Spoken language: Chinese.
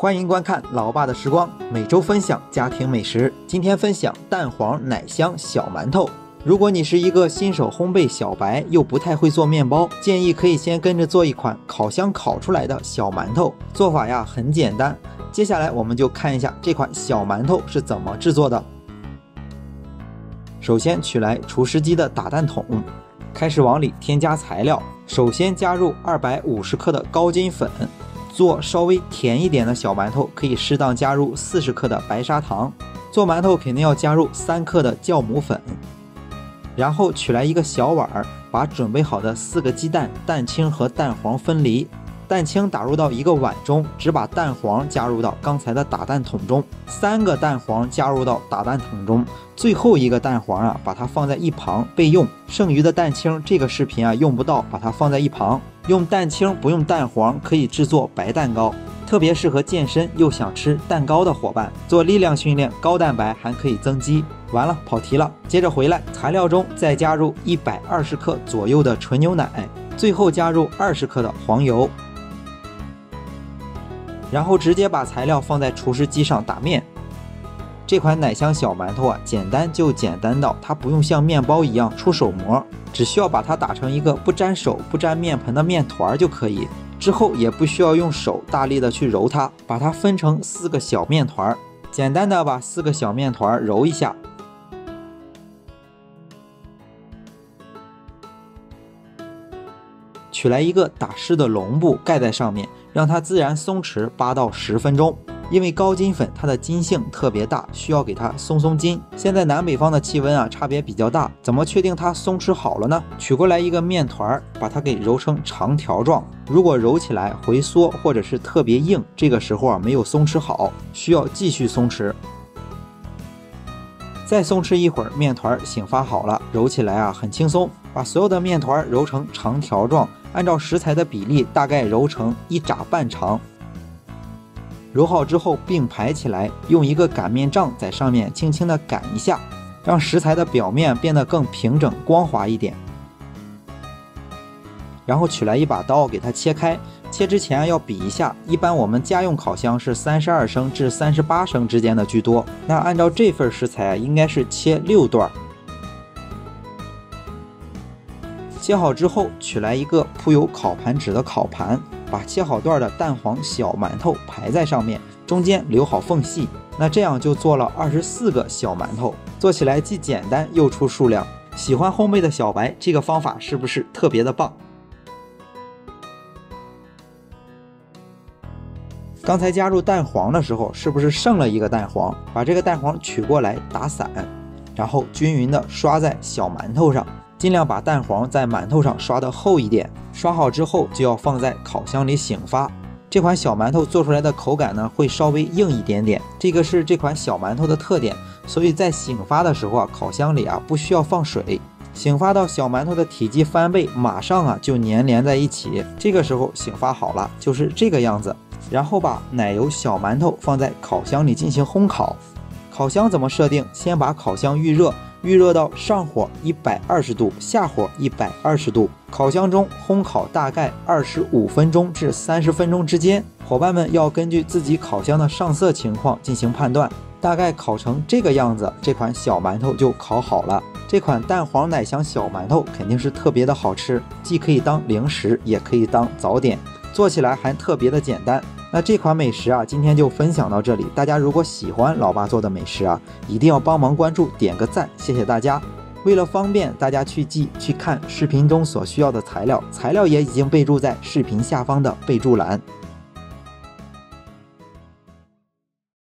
欢迎观看老爸的时光，每周分享家庭美食。今天分享蛋黄奶香小馒头。如果你是一个新手烘焙小白，又不太会做面包，建议可以先跟着做一款烤箱烤出来的小馒头。做法呀很简单，接下来我们就看一下这款小馒头是怎么制作的。首先取来厨师机的打蛋桶，开始往里添加材料。首先加入250克的高筋粉。做稍微甜一点的小馒头，可以适当加入40克的白砂糖。做馒头肯定要加入3克的酵母粉。然后取来一个小碗，把准备好的4个鸡蛋、蛋清和蛋黄分离。蛋清打入到一个碗中，只把蛋黄加入到刚才的打蛋桶中，3个蛋黄加入到打蛋桶中，最后一个蛋黄把它放在一旁备用。剩余的蛋清这个视频用不到，把它放在一旁。用蛋清不用蛋黄可以制作白蛋糕，特别适合健身又想吃蛋糕的伙伴。做力量训练，高蛋白还可以增肌。完了，跑题了，接着回来，材料中再加入120克左右的纯牛奶，最后加入20克的黄油。然后直接把材料放在厨师机上打面。这款奶香小馒头简单就简单到它不用像面包一样出手模，只需要把它打成一个不沾手不沾面盆的面团就可以。之后也不需要用手大力的去揉它，把它分成4个小面团，简单的把4个小面团揉一下。取来一个打湿的笼布盖在上面，让它自然松弛8到10分钟。因为高筋粉它的筋性特别大，需要给它松筋。现在南北方的气温差别比较大，怎么确定它松弛好了呢？取过来一个面团，把它给揉成长条状。如果揉起来回缩或者是特别硬，这个时候没有松弛好，需要继续松弛。再松弛一会儿，面团醒发好了，揉起来很轻松。把所有的面团揉成长条状，按照食材的比例大概揉成1拃半长。揉好之后并排起来，用一个擀面杖在上面轻轻的擀一下，让食材的表面变得更平整光滑一点。然后取来一把刀给它切开，切之前要比一下，一般我们家用烤箱是32升至38升之间的居多，那按照这份食材应该是切6段。切好之后，取来一个铺有烤盘纸的烤盘，把切好段的蛋黄小馒头排在上面，中间留好缝隙。那这样就做了24个小馒头，做起来既简单又出数量。喜欢烘焙的小白，这个方法是不是特别的棒？刚才加入蛋黄的时候，是不是剩了一个蛋黄？把这个蛋黄取过来打散，然后均匀的刷在小馒头上。尽量把蛋黄在馒头上刷得厚一点，刷好之后就要放在烤箱里醒发。这款小馒头做出来的口感会稍微硬一点点，这个是这款小馒头的特点，所以在醒发的时候烤箱里不需要放水，醒发到小馒头的体积翻倍，马上就粘连在一起。这个时候醒发好了，就是这个样子。然后把奶油小馒头放在烤箱里进行烘烤。烤箱怎么设定？先把烤箱预热。预热到上火120度，下火120度，烤箱中烘烤大概25分钟至30分钟之间。伙伴们要根据自己烤箱的上色情况进行判断。大概烤成这个样子，这款小馒头就烤好了。这款蛋黄奶香小馒头肯定是特别的好吃，既可以当零食，也可以当早点，做起来还特别的简单。那这款美食今天就分享到这里。大家如果喜欢老爸做的美食一定要帮忙关注，点个赞，谢谢大家。为了方便大家去记去看视频中所需要的材料，材料也已经备注在视频下方的备注栏。